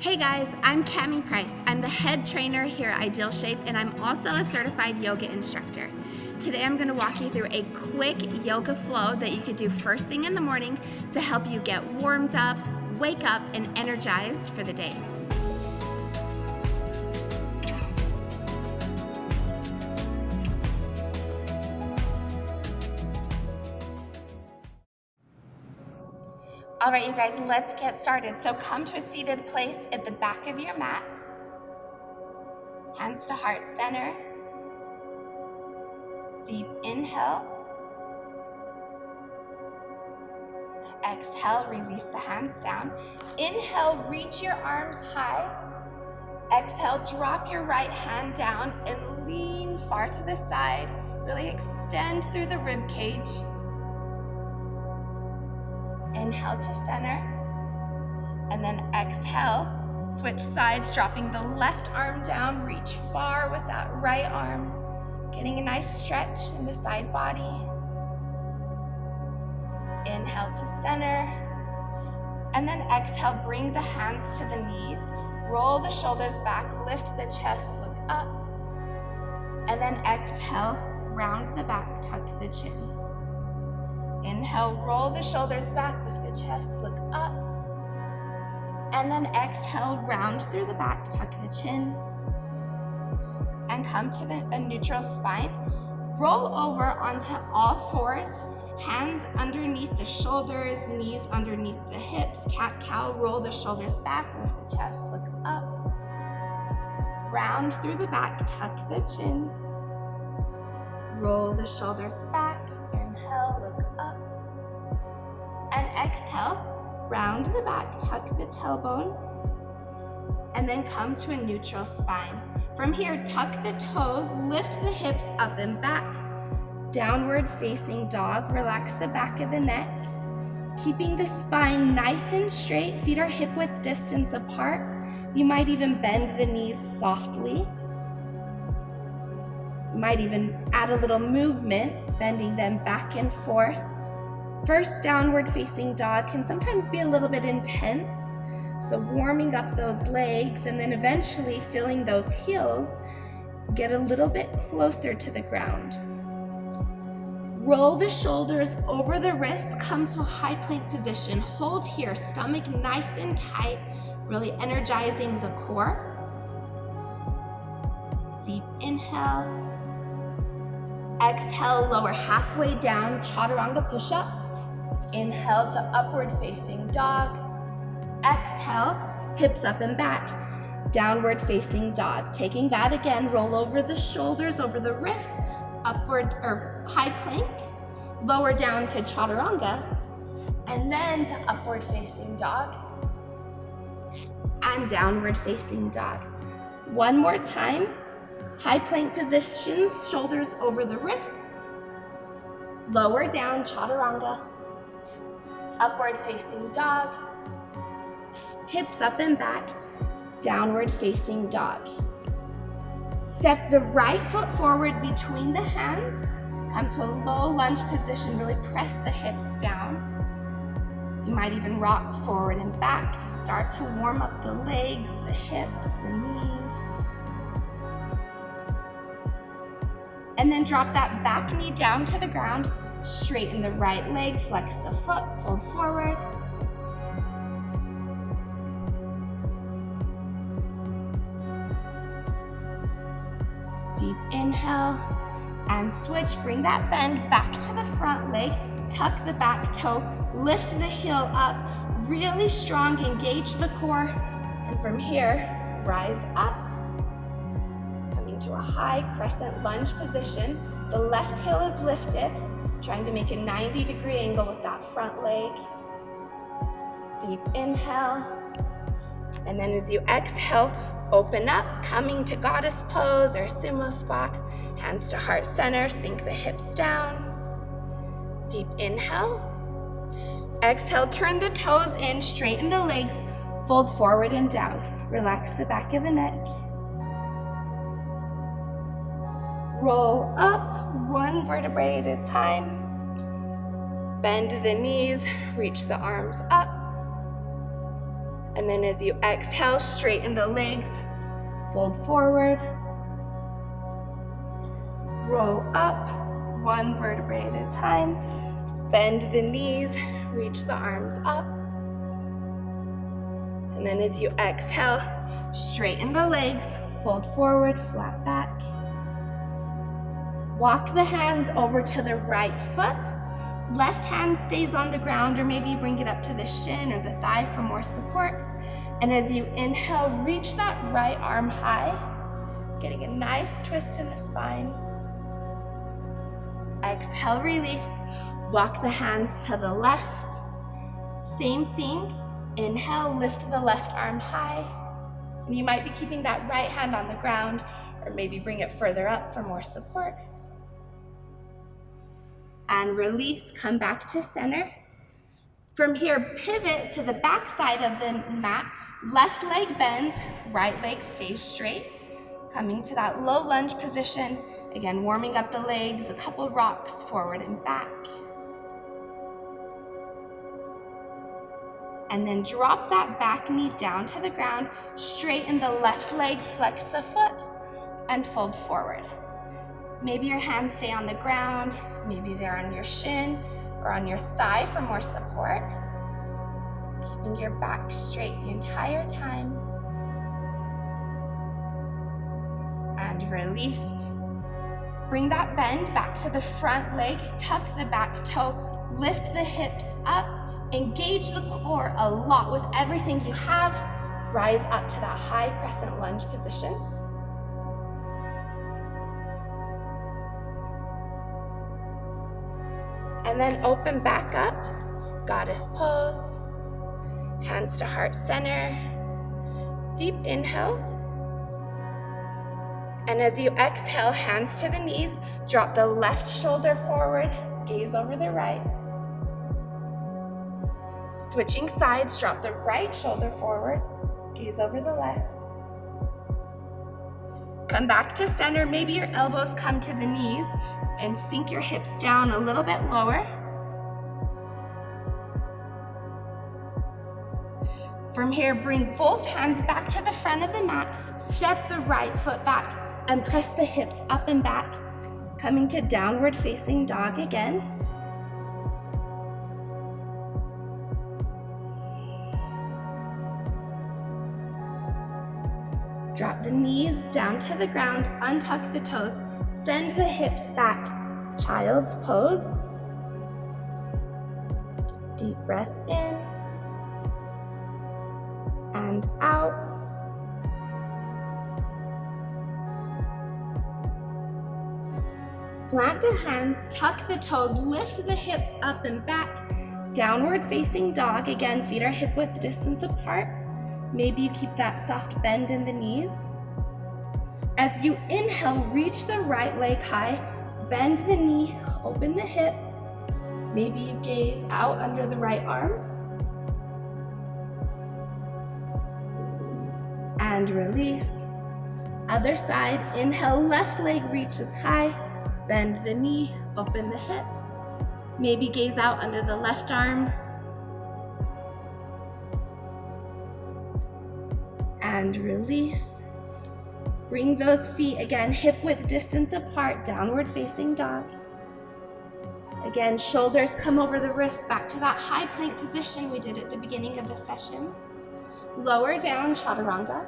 Hey guys, I'm Cami Price. I'm the head trainer here at Ideal Shape, and I'm also a certified yoga instructor. Today I'm going to walk you through a quick yoga flow that you could do first thing in the morning to help you get warmed up, wake up, and energized for the day. All right, you guys, let's get started. So come to a seated place at the back of your mat. Hands to heart center. Deep inhale. Exhale, release the hands down. Inhale, reach your arms high. Exhale, drop your right hand down and lean far to the side. Really extend through the rib cage. Inhale to center, and then exhale, switch sides, dropping the left arm down, reach far with that right arm, getting a nice stretch in the side body. Inhale to center, and then exhale, bring the hands to the knees, roll the shoulders back, lift the chest, look up, and then exhale, round the back, tuck the chin. Inhale, roll the shoulders back, lift the chest, look up. And then exhale, round through the back, tuck the chin. And come to a neutral spine. Roll over onto all fours, hands underneath the shoulders, knees underneath the hips. Cat-cow, roll the shoulders back, lift the chest, look up. Round through the back, tuck the chin. Roll the shoulders back, inhale, look up. And exhale, round the back, tuck the tailbone. And then come to a neutral spine. From here, tuck the toes, lift the hips up and back. Downward facing dog, relax the back of the neck. Keeping the spine nice and straight, feet are hip width distance apart. You might even bend the knees softly. You might even add a little movement, bending them back and forth. First downward facing dog can sometimes be a little bit intense, so warming up those legs and then eventually feeling those heels get a little bit closer to the ground. Roll the shoulders over the wrists, come to a high plank position. Hold here, stomach nice and tight, really energizing the core. Deep inhale. Exhale, lower halfway down, chaturanga push-up. Inhale to upward facing dog. Exhale, hips up and back. Downward facing dog. Taking that again, roll over the shoulders, over the wrists, upward or high plank. Lower down to chaturanga. And then to upward facing dog. And downward facing dog. One more time. High plank positions, shoulders over the wrists. Lower down, chaturanga. Upward facing dog. Hips up and back. Downward facing dog. Step the right foot forward between the hands. Come to a low lunge position. Really press the hips down. You might even rock forward and back to start to warm up the legs, the hips, the knees. And then drop that back knee down to the ground, straighten the right leg, flex the foot, fold forward. Deep inhale and switch, bring that bend back to the front leg, tuck the back toe, lift the heel up, really strong, engage the core, and from here, rise up. To a high crescent lunge position. The left heel is lifted, trying to make a 90-degree angle with that front leg. Deep inhale. And then as you exhale, open up, coming to goddess pose or sumo squat. Hands to heart center, sink the hips down. Deep inhale. Exhale, turn the toes in, straighten the legs, fold forward and down. Relax the back of the neck. Roll up, one vertebrae at a time. Bend the knees, reach the arms up. And then as you exhale, straighten the legs, fold forward, roll up, one vertebrae at a time, bend the knees, reach the arms up. And then as you exhale, straighten the legs, fold forward, flat back. Walk the hands over to the right foot. Left hand stays on the ground, or maybe bring it up to the shin or the thigh for more support. And as you inhale, reach that right arm high, getting a nice twist in the spine. Exhale, release. Walk the hands to the left. Same thing. Inhale, lift the left arm high. And you might be keeping that right hand on the ground, or maybe bring it further up for more support. And release, come back to center. From here, pivot to the back side of the mat. Left leg bends, right leg stays straight. Coming to that low lunge position. Again, warming up the legs, a couple rocks forward and back. And then drop that back knee down to the ground, straighten the left leg, flex the foot, and fold forward. Maybe your hands stay on the ground, maybe they're on your shin or on your thigh for more support. Keeping your back straight the entire time. And release. Bring that bend back to the front leg, tuck the back toe, lift the hips up, engage the core a lot with everything you have. Rise up to that high crescent lunge position. And then open back up, goddess pose, hands to heart center, deep inhale. And as you exhale, hands to the knees, drop the left shoulder forward, gaze over the right. Switching sides, drop the right shoulder forward, gaze over the left. Come back to center, maybe your elbows come to the knees, and sink your hips down a little bit lower. From here, bring both hands back to the front of the mat, step the right foot back, and press the hips up and back, coming to downward facing dog again. Drop the knees down to the ground, untuck the toes, send the hips back, child's pose. Deep breath in and out. Plant the hands, tuck the toes, lift the hips up and back. Downward facing dog. Again, feet are hip width distance apart. Maybe you keep that soft bend in the knees. As you inhale, reach the right leg high, bend the knee, open the hip. Maybe you gaze out under the right arm. And release. Other side, inhale, left leg reaches high, bend the knee, open the hip. Maybe gaze out under the left arm. And release. Bring those feet again, hip width distance apart, downward facing dog. Again, shoulders come over the wrists, back to that high plank position we did at the beginning of the session. Lower down, chaturanga.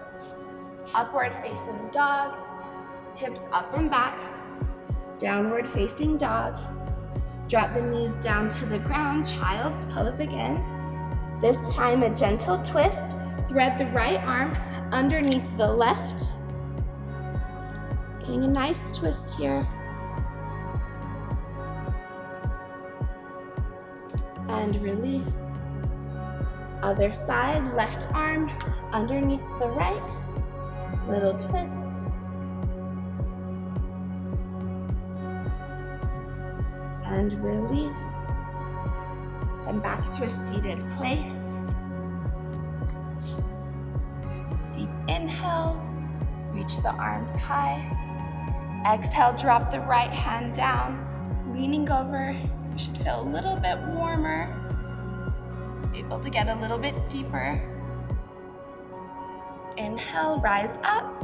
Upward facing dog, hips up and back, downward facing dog. Drop the knees down to the ground, child's pose again. This time a gentle twist, thread the right arm underneath the left. Getting a nice twist here. And release. Other side, left arm underneath the right. Little twist. And release. Come back to a seated place. Deep inhale, reach the arms high. Exhale, drop the right hand down, leaning over. You should feel a little bit warmer, able to get a little bit deeper. Inhale, rise up.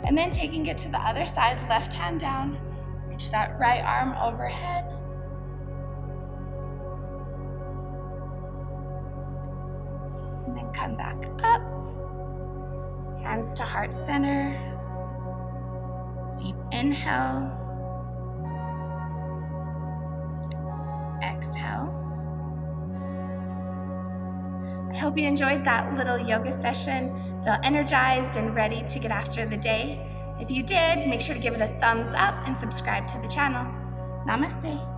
And then taking it to the other side, left hand down. Reach that right arm overhead. And then come back up. Hands to heart center. Deep inhale. Exhale. I hope you enjoyed that little yoga session. Feel energized and ready to get after the day. If you did, make sure to give it a thumbs up and subscribe to the channel. Namaste.